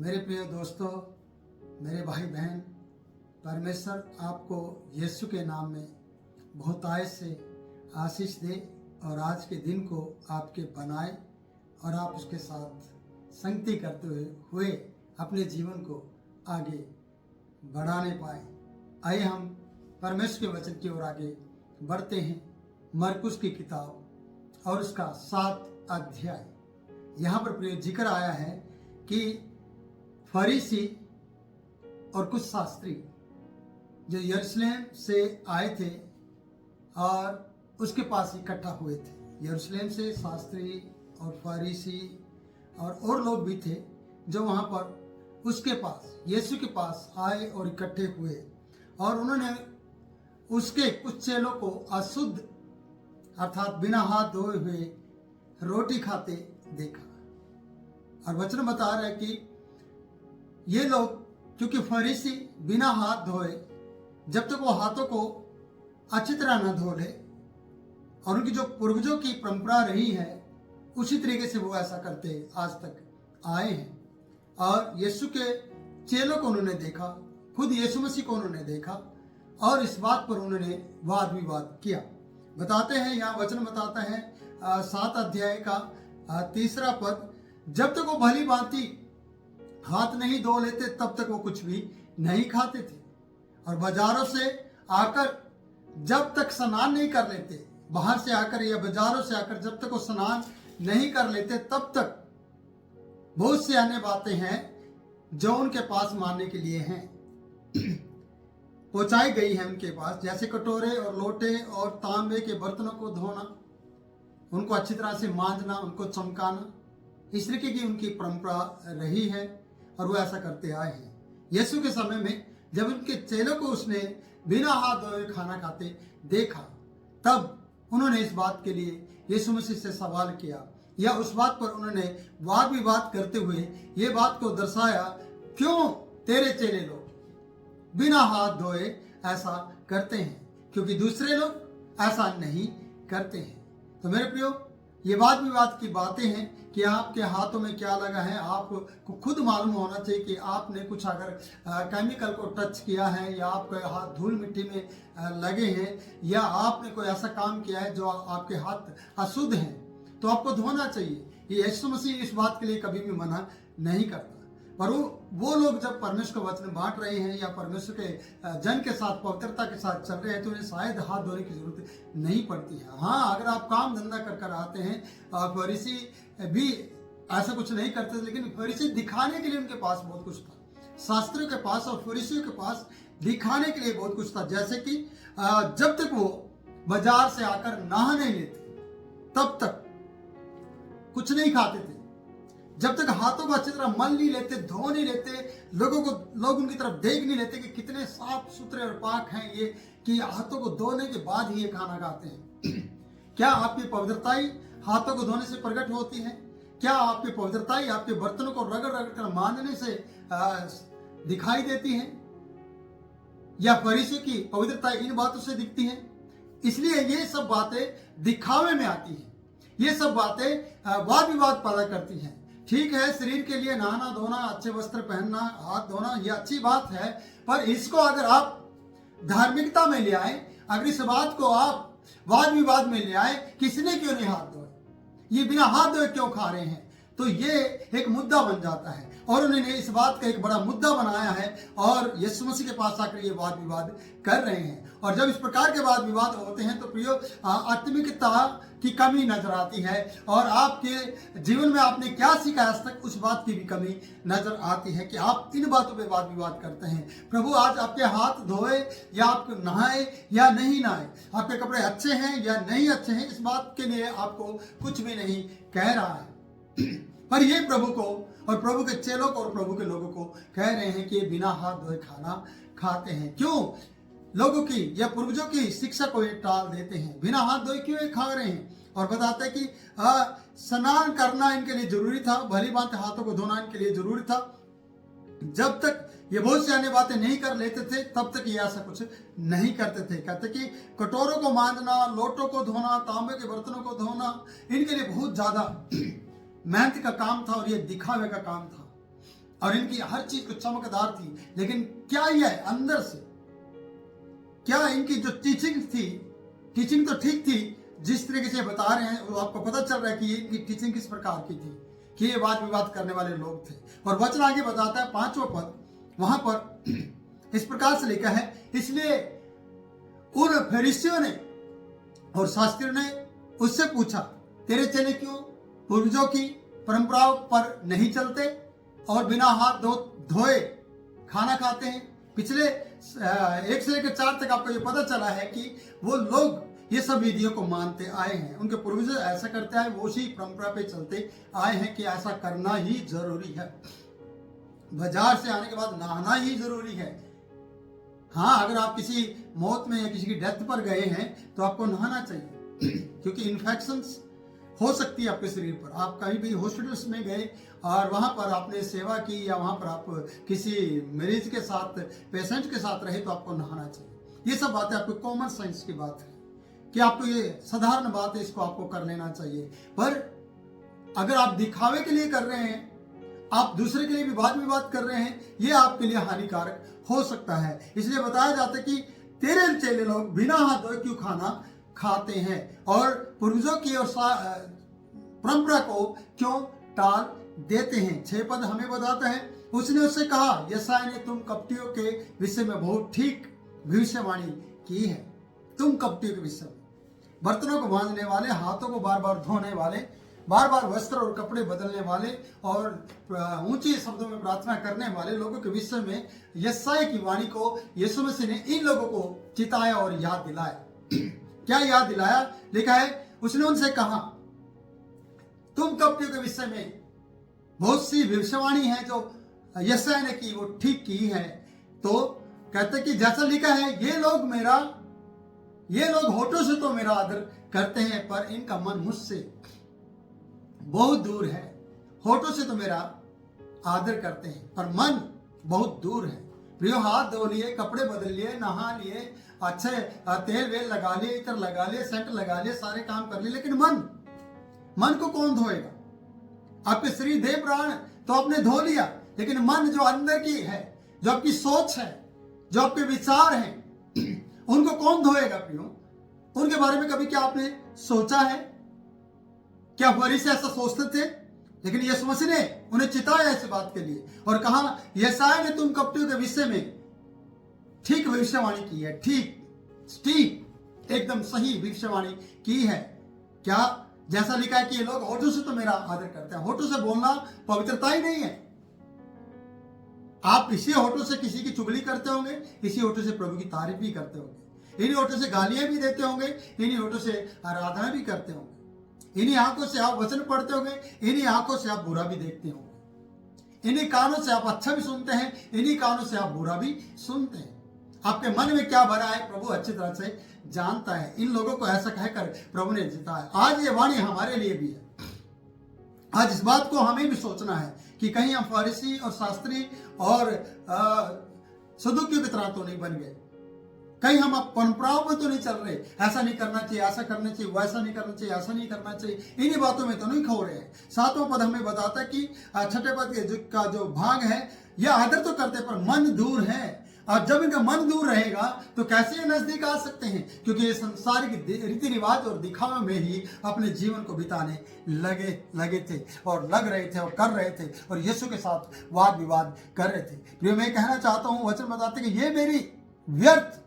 मेरे प्रिय दोस्तों, मेरे भाई बहन, परमेश्वर आपको यीशु के नाम में बहुतायत से आशीष दे और आज के दिन को आपके बनाए और आप उसके साथ संगति करते हुए अपने जीवन को आगे बढ़ाने पाए। आइए हम परमेश्वर के वचन की ओर आगे बढ़ते हैं। मरकुस की किताब और उसका 7 अध्याय। यहाँ पर प्रिय जिक्र आया है कि फरीसी और कुछ शास्त्री जो यरूशलेम से आए थे और उसके पास इकट्ठा हुए थे। यरूशलेम से शास्त्री और फरीसी और लोग भी थे जो वहाँ पर उसके पास यीशु के पास आए और इकट्ठे हुए और उन्होंने उसके कुछ चेलों को अशुद्ध अर्थात बिना हाथ धोए हुए रोटी खाते देखा। और वचन बता रहा है कि ये लोग, क्योंकि फरीसी बिना हाथ धोए जब तक वो हाथों को अच्छी तरह न धो ले, और उनकी जो पूर्वजों की परंपरा रही है उसी तरीके से वो ऐसा करते आज तक आए हैं। और यीशु के चेलों को उन्होंने देखा, खुद यीशु मसीह को उन्होंने देखा और इस बात पर उन्होंने वाद विवाद किया। बताते हैं, यहाँ वचन बताता है 7 अध्याय का 3 पद, जब तक वो भली भांति हाथ नहीं धो लेते तब तक वो कुछ भी नहीं खाते थे। और बाजारों से आकर जब तक स्नान नहीं कर लेते, बाहर से आकर या बाजारों से आकर जब तक वो स्नान नहीं कर लेते तब तक बहुत सी अन्य बातें हैं जो उनके पास मानने के लिए हैं पहुंचाई गई है उनके पास, जैसे कटोरे और लोटे और तांबे के बर्तनों को धोना, उनको अच्छी तरह से मांजना, उनको चमकाना। इस तरीके की उनकी परंपरा रही है और वो ऐसा करते आए हैं। यीशु के समय में जब उनके चेलों को उसने बिना हाथ धोए खाना खाते देखा, तब उन्होंने इस बात के लिए यीशु मसीह से सवाल किया या उस बात पर उन्होंने वाद विवाद करते हुए ये बात को दर्शाया, क्यों तेरे चेले लोग बिना हाथ धोए ऐसा करते हैं, क्योंकि दूसरे लोग ऐसा नहीं करते हैं। तो मेरे प्रियो, ये वाद विवाद की बातें हैं कि आपके हाथों में क्या लगा है। आपको खुद मालूम होना चाहिए कि आपने कुछ अगर केमिकल को टच किया है या आपके हाथ धूल मिट्टी में लगे हैं या आपने कोई ऐसा काम किया है जो आपके हाथ अशुद्ध हैं, तो आपको धोना चाहिए। ये यीशु मसीह इस बात के लिए कभी भी मना नहीं करता। पर वो लोग जब परमेश्वर का वचन बांट रहे हैं या परमेश्वर के जन के साथ पवित्रता के साथ चल रहे हैं तो उन्हें शायद हाथ धोने की जरूरत नहीं पड़ती है। हाँ, अगर आप काम धंधा कर आते हैं, फरीसी भी ऐसा कुछ नहीं करते, लेकिन फरीसी दिखाने के लिए उनके पास बहुत कुछ था। शास्त्रियों के पास और फरीसियों के पास दिखाने के लिए बहुत कुछ था, जैसे कि जब तक वो बाजार से आकर नहा नहीं लेते तब तक कुछ नहीं खाते थे। जब तक हाथों को अच्छी तरह मल नहीं लेते, धो नहीं लेते, लोग उनकी तरफ देख नहीं लेते कि कितने साफ सुथरे और पाक हैं ये, कि हाथों को धोने के बाद ही ये खाना खाते हैं। क्या आपकी पवित्रताई हाथों को धोने से प्रकट होती है? क्या आपकी पवित्रताई आपके बर्तनों को रगड़ रगड़ कर मांजने से दिखाई देती है? या फरीसियों की पवित्रता इन बातों से दिखती है? इसलिए ये सब बातें दिखावे में आती है, ये सब बातें वाद विवाद पैदा करती हैं। ठीक है, शरीर के लिए नहाना धोना, अच्छे वस्त्र पहनना, हाथ धोना, ये अच्छी बात है, पर इसको अगर आप धार्मिकता में ले आए, अगर इस बात को आप वाद विवाद में ले आए, किसने क्यों नहीं हाथ धोए, ये बिना हाथ धोए क्यों खा रहे हैं, तो ये एक मुद्दा बन जाता है। और उन्होंने इस बात का एक बड़ा मुद्दा बनाया है और यीशु मसीह के पास आकर ये वाद विवाद कर रहे हैं। और जब इस प्रकार के वाद विवाद होते हैं तो प्रियो, आत्मिकता की कमी नजर आती है और आपके जीवन में आपने क्या सीखा आज तक, उस बात की भी कमी नजर आती है कि आप इन बातों पे वाद विवाद करते हैं। प्रभु आज आपके हाथ धोए या आप नहाए या नहीं नहाए, आपके कपड़े अच्छे हैं या नहीं अच्छे हैं, इस बात के लिए आपको कुछ भी नहीं कह रहा है। पर ये प्रभु को और प्रभु के चेलों को और प्रभु के लोगों को कह रहे हैं कि ये बिना हाथ धोए खाना खाते हैं। क्यों? लोगों की या पूर्वजों की शिक्षा को ये टाल देते हैं, बिना हाथ धोए क्यों ये खा रहे हैं। और बताते हैं कि स्नान करना इनके लिए जरूरी था, भली भांति हाथों को धोना इनके लिए जरूरी था। जब तक ये बहुत सी अन्य बातें नहीं कर लेते थे तब तक ये ऐसा कुछ नहीं करते थे। कहते कि कटोरों को मांजना, लोटों को धोना, तांबे के बर्तनों को धोना इनके लिए बहुत ज्यादा मेहनत का काम था और ये दिखावे का काम था। और इनकी हर चीज कुछ चमकदार थी, लेकिन क्या ये है अंदर से, क्या इनकी जो टीचिंग थी, टीचिंग तो ठीक थी, जिस तरीके से बता रहे हैं वो आपको पता चल रहा है कि इनकी टीचिंग किस प्रकार की थी, कि ये वाद विवाद करने वाले लोग थे। और वचन आगे बताता है 5वां पद, वहां पर इस प्रकार से लिखा है, इसलिए उन फरीसियों ने और शास्त्रियों ने उससे पूछा, तेरे चेले क्यों पूर्वजों की परंपराओं पर नहीं चलते और बिना हाथ धोए खाना खाते हैं? पिछले 1 से लेकर 4 तक आपको ये पता चला है कि वो लोग ये सब विधियों को मानते आए हैं, उनके पूर्वज ऐसा करते आए, वो उसी परंपरा पे चलते आए हैं कि ऐसा करना ही जरूरी है। बाजार से आने के बाद नहाना ही जरूरी है। हाँ, अगर आप किसी मौत में या किसी की डेथ पर गए हैं तो आपको नहाना चाहिए क्योंकि इन्फेक्शंस हो सकती है आपके शरीर पर। आप कहीं भी हॉस्पिटल्स में गए और वहां पर आपने सेवा की या वहां पर आप किसी मरीज के साथ, पेशेंट के साथ रहे तो आपको नहाना चाहिए। ये सब बातें आपको कॉमन सेंस की बात है कि आपको ये साधारण बात है, इसको आपको कर लेना चाहिए। पर अगर आप दिखावे के लिए कर रहे हैं, आप दूसरे के लिए भी वाद विवाद कर रहे हैं, ये आपके लिए हानिकारक हो सकता है। इसलिए बताया जाता है कि तेरे चेले लोग बिना हाथ धोए क्यों खाना खाते हैं और पूर्वजों की और परंपरा को क्यों टाल देते हैं। 6 पद हमें बताता है, उसने उससे कहा, यशायाह ने तुम कपटियों के विषय में बहुत ठीक भविष्यवाणी की है। तुम कपटियों के विषय में, बर्तनों को मांजने वाले, हाथों को बार बार धोने वाले, बार बार वस्त्र और कपड़े बदलने वाले और ऊंचे शब्दों में प्रार्थना करने वाले लोगों के विषय में यशायाह की वाणी को यीशु मसीह ने इन लोगों को चिताया और याद दिलाया। क्या याद दिलाया? लिखा है, उसने उनसे कहा, तुम कपटियों के विषय में बहुत सी भविष्यवाणी है जो यशायाह ने की, वो ठीक की है। तो कहते कि जैसा लिखा है, ये लोग होठों से तो मेरा आदर करते हैं पर इनका मन मुझसे बहुत दूर है। होठों से तो मेरा आदर करते हैं पर मन बहुत दूर है। प्रियो, हाथ धो लिए, कपड़े बदल लिए, नहा लिए, अच्छे तेल वेल लगा लिए, इतर लगा लिए, सेंट लगा लिए, सारे काम कर लिए, लेकिन मन को कौन धोएगा? आपके शरीर देह प्राण तो आपने धो लिया, लेकिन मन जो अंदर की है, जो आपकी सोच है, जो आपके विचार हैं, उनको कौन धोएगा? प्रियो, उनके बारे में कभी क्या आपने सोचा है? क्या फरीसी ऐसा सोचते थे? लेकिन यीशु मसीह ने उन्हें चिताया इस बात के लिए और कहा, यशायाह ने तुम कपटियों के विषय में ठीक भविष्यवाणी की है। ठीक एकदम सही भविष्यवाणी की है। क्या? जैसा लिखा है कि ये लोग होठों से तो मेरा आदर करते हैं। होठों से बोलना पवित्रता ही नहीं है। आप इसी होठों से किसी की चुगली करते होंगे, इसी होठों से प्रभु की तारीफ भी करते होंगे, इन्हीं होठों से गालियां भी देते होंगे, इन्हीं होठों से आराधना भी करते होंगे, इन्हीं आंखों से आप वचन पढ़ते होंगे, इन्हीं आंखों से आप बुरा भी देखते होंगे, इन्हीं कानों से आप अच्छा भी सुनते हैं, इन्हीं कानों से आप बुरा भी सुनते हैं। आपके मन में क्या भरा है प्रभु अच्छी तरह से जानता है। इन लोगों को ऐसा कहकर प्रभु ने जिताया। आज ये वाणी हमारे लिए भी है। आज इस बात को हमें भी सोचना है कि कहीं हम फरीसी और शास्त्री और सदूकियों की तरह तो नहीं बन गए, कहीं हम अब परंपराओं में तो नहीं चल रहे, ऐसा नहीं करना चाहिए, ऐसा करना चाहिए, वैसा नहीं करना चाहिए, ऐसा नहीं करना चाहिए, इन्हीं बातों में तो नहीं खो रहे हैं। 7वां पद हमें बताता है कि 6ठे पद का जो भाग है, यह आदर तो करते पर मन दूर है। और जब इनका मन दूर रहेगा तो कैसे ये नजदीक आ सकते हैं? क्योंकि ये संसारिक रीति रिवाज और दिखावे में ही अपने जीवन को बिताने लगे थे और लग रहे थे और कर रहे थे और यीशु के साथ वाद विवाद कर रहे थे। प्रिय, मैं कहना चाहता हूं, वचन बताते कि ये मेरी व्यर्थ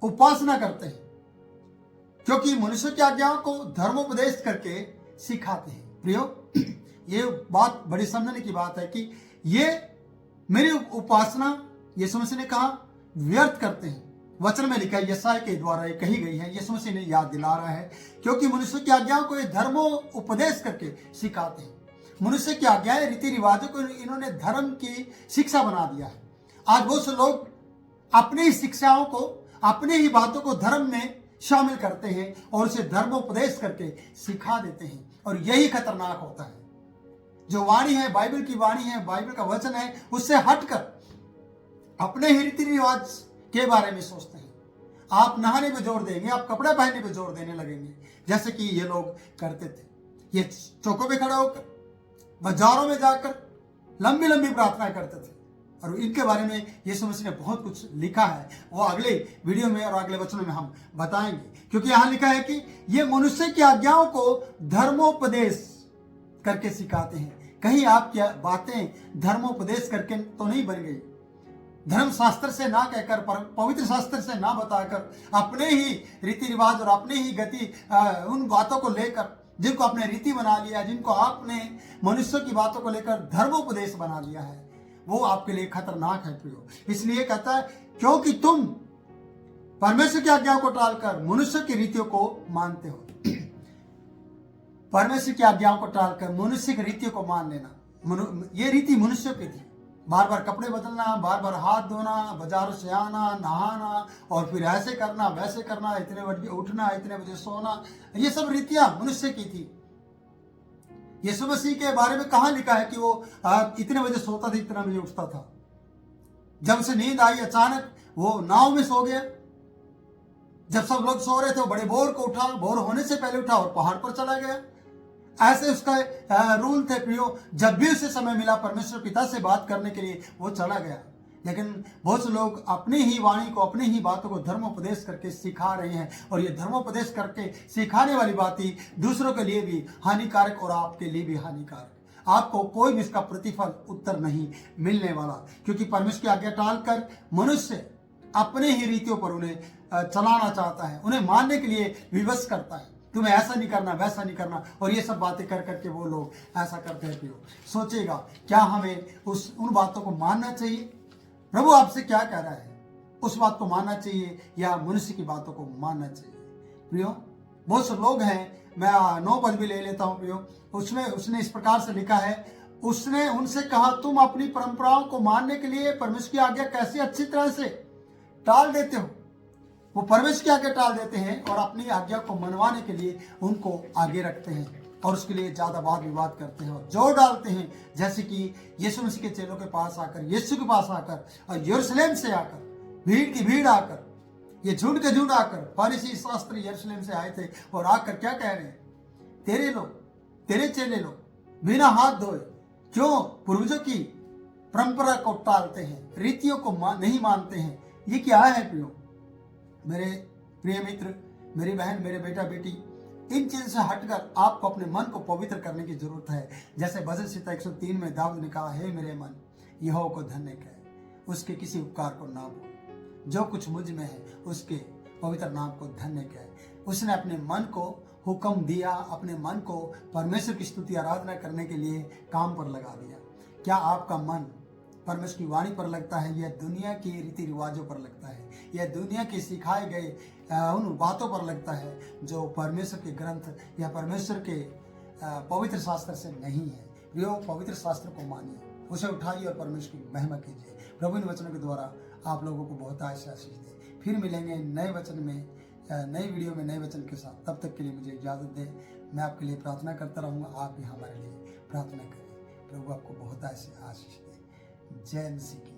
उपासना करते हैं क्योंकि मनुष्य की आज्ञाओं को धर्मोपदेश करके सिखाते हैं। प्रियो, ये बात बड़ी समझने की बात है कि ये मेरी उपासना यीशु मसीह ने कहा व्यर्थ करते हैं। वचन में लिखा है, यशायाह के द्वारा ये कही गई है, यीशु मसीह ने याद दिला रहा है, क्योंकि मनुष्य की आज्ञाओं को ये धर्मोपदेश करके सिखाते हैं। मनुष्य की आज्ञाएं, रीति रिवाजों को इन्होंने धर्म की शिक्षा बना दिया है। आज बहुत से लोग अपनी ही शिक्षाओं को, अपनी ही बातों को धर्म में शामिल करते हैं और उसे धर्मोपदेश करके सिखा देते हैं, और यही खतरनाक होता है। जो वाणी है, बाइबल की वाणी है, बाइबल का वचन है, उससे हटकर अपने ही रीति रिवाज के बारे में सोचते हैं। आप नहाने पे जोर देंगे, आप कपड़ा पहनने पे जोर देने लगेंगे, जैसे कि ये लोग करते थे। ये चौकों पे खड़े होकर, बाजारों में जाकर लंबी लंबी प्रार्थना करते थे। और इनके बारे में यीशु मसीह ने बहुत कुछ लिखा है, वो अगले वीडियो में और अगले वचनों में हम बताएंगे। क्योंकि यहाँ लिखा है कि ये मनुष्य की आज्ञाओं को धर्मोपदेश करके सिखाते हैं। कहीं आपकी बातें धर्मोपदेश करके तो नहीं बन गई, धर्म शास्त्र से ना कहकर, पवित्र शास्त्र से ना बताकर, अपने ही रीति रिवाज और अपने ही गति उन बातों को लेकर, जिनको आपने रीति बना लिया, जिनको आपने मनुष्य की बातों को लेकर धर्मोपदेश बना लिया है, वो आपके लिए खतरनाक है प्रियो। इसलिए कहता है क्योंकि तुम परमेश्वर की आज्ञाओं को टालकर मनुष्य की रीतियों को मानते हो। परमेश्वर की आज्ञाओं को टालकर मनुष्य की रीतियों को मान लेना, ये रीति मनुष्य की थी। बार बार कपड़े बदलना, बार बार हाथ धोना, बाजारों से आना, नहाना और फिर ऐसे करना वैसे करना, इतने बजे उठना, इतने बजे सोना, ये सब रीतियां मनुष्य की थी। यीशु मसीह के बारे में कहाँ लिखा है कि वो इतने बजे सोता था, इतना बजे उठता था। जब उसे नींद आई अचानक वो नाव में सो गया। जब सब लोग सो रहे थे वो बड़े भोर को उठा, भोर होने से पहले उठा और पहाड़ पर चला गया। ऐसे उसका रूल थे प्रियो। जब भी उसे समय मिला परमेश्वर पिता से बात करने के लिए वो चला गया। लेकिन बहुत से लोग अपनी ही वाणी को, अपनी ही बातों को धर्मोपदेश करके सिखा रहे हैं, और ये धर्मोपदेश करके सिखाने वाली बातें दूसरों के लिए भी हानिकारक और आपके लिए भी हानिकारक। आपको कोई भी इसका प्रतिफल उत्तर नहीं मिलने वाला, क्योंकि परमेश्वर की आज्ञा टालकर मनुष्य अपने ही रीतियों पर उन्हें चलाना चाहता है, उन्हें मानने के लिए विवश करता है। तुम्हें ऐसा नहीं करना, वैसा नहीं करना, और ये सब बातें कर करके वो लोग ऐसा करते हैं। सोचेगा क्या हमें उन बातों को मानना चाहिए? प्रभु आपसे क्या कह रहा है? उस बात को मानना चाहिए या मनुष्य की बातों को मानना चाहिए? प्रियो, बहुत से लोग हैं, मैं 9 पद भी ले लेता हूं प्रियो। उसमें उसने इस प्रकार से लिखा है, उसने उनसे कहा तुम अपनी परंपराओं को मानने के लिए परमेश्वर की आज्ञा कैसे अच्छी तरह से टाल देते हो। वो परमेश्वर की आज्ञा टाल देते हैं और अपनी आज्ञा को मनवाने के लिए उनको आगे रखते हैं और उसके लिए ज्यादा वाद विवाद करते हैं और जोर डालते हैं। जैसे कि यीशु मसीह के चेलों के पास आकर, यीशु के पास आकर और यरूशलेम से आकर, भीड़ की भीड़ आकर, ये झुंड के झुंड आकर, फरीसी शास्त्री यरूशलेम से आए थे और आकर क्या कह रहे हैं? तेरे लोग, तेरे चेले लोग बिना हाथ धोए क्यों पूर्वजों की परंपरा को टालते हैं, रीतियों को नहीं मानते हैं? ये क्या है प्रियो? मेरे प्रिय मित्र, मेरी बहन, मेरे बेटा बेटी, इन चीजों से हटकर आपको अपने मन को पवित्र करने की जरूरत है। जैसे भजन संहिता 103 में दाऊद ने कहा, हे मेरे मन यहोवा को धन्य कह, उसके किसी उपकार को ना भूल, जो कुछ मुझ में है उसके पवित्र नाम को धन्य कह। उसने अपने मन को हुक्म दिया, अपने मन को परमेश्वर की स्तुति आराधना करने के लिए काम पर लगा दिया। क्या आपका मन परमेश्वर की वाणी पर लगता है या दुनिया के रीति रिवाजों पर लगता है, या दुनिया के सिखाए गए उन बातों पर लगता है जो परमेश्वर के ग्रंथ या परमेश्वर के पवित्र शास्त्र से नहीं है? प्रियो, पवित्र शास्त्र को मानिए, उसे उठाइए और परमेश्वर की महिमा कीजिए। प्रभु इन वचनों के द्वारा आप लोगों को बहुत आशीष दे। फिर मिलेंगे नए वचन में, नई वीडियो में, नए वचन के साथ। तब तक के लिए मुझे इजाजत दे। मैं आपके लिए प्रार्थना करता रहूँगा, आप भी हमारे लिए प्रार्थना करें। प्रभु आपको बहुत आशीष दे। जय मसीह की।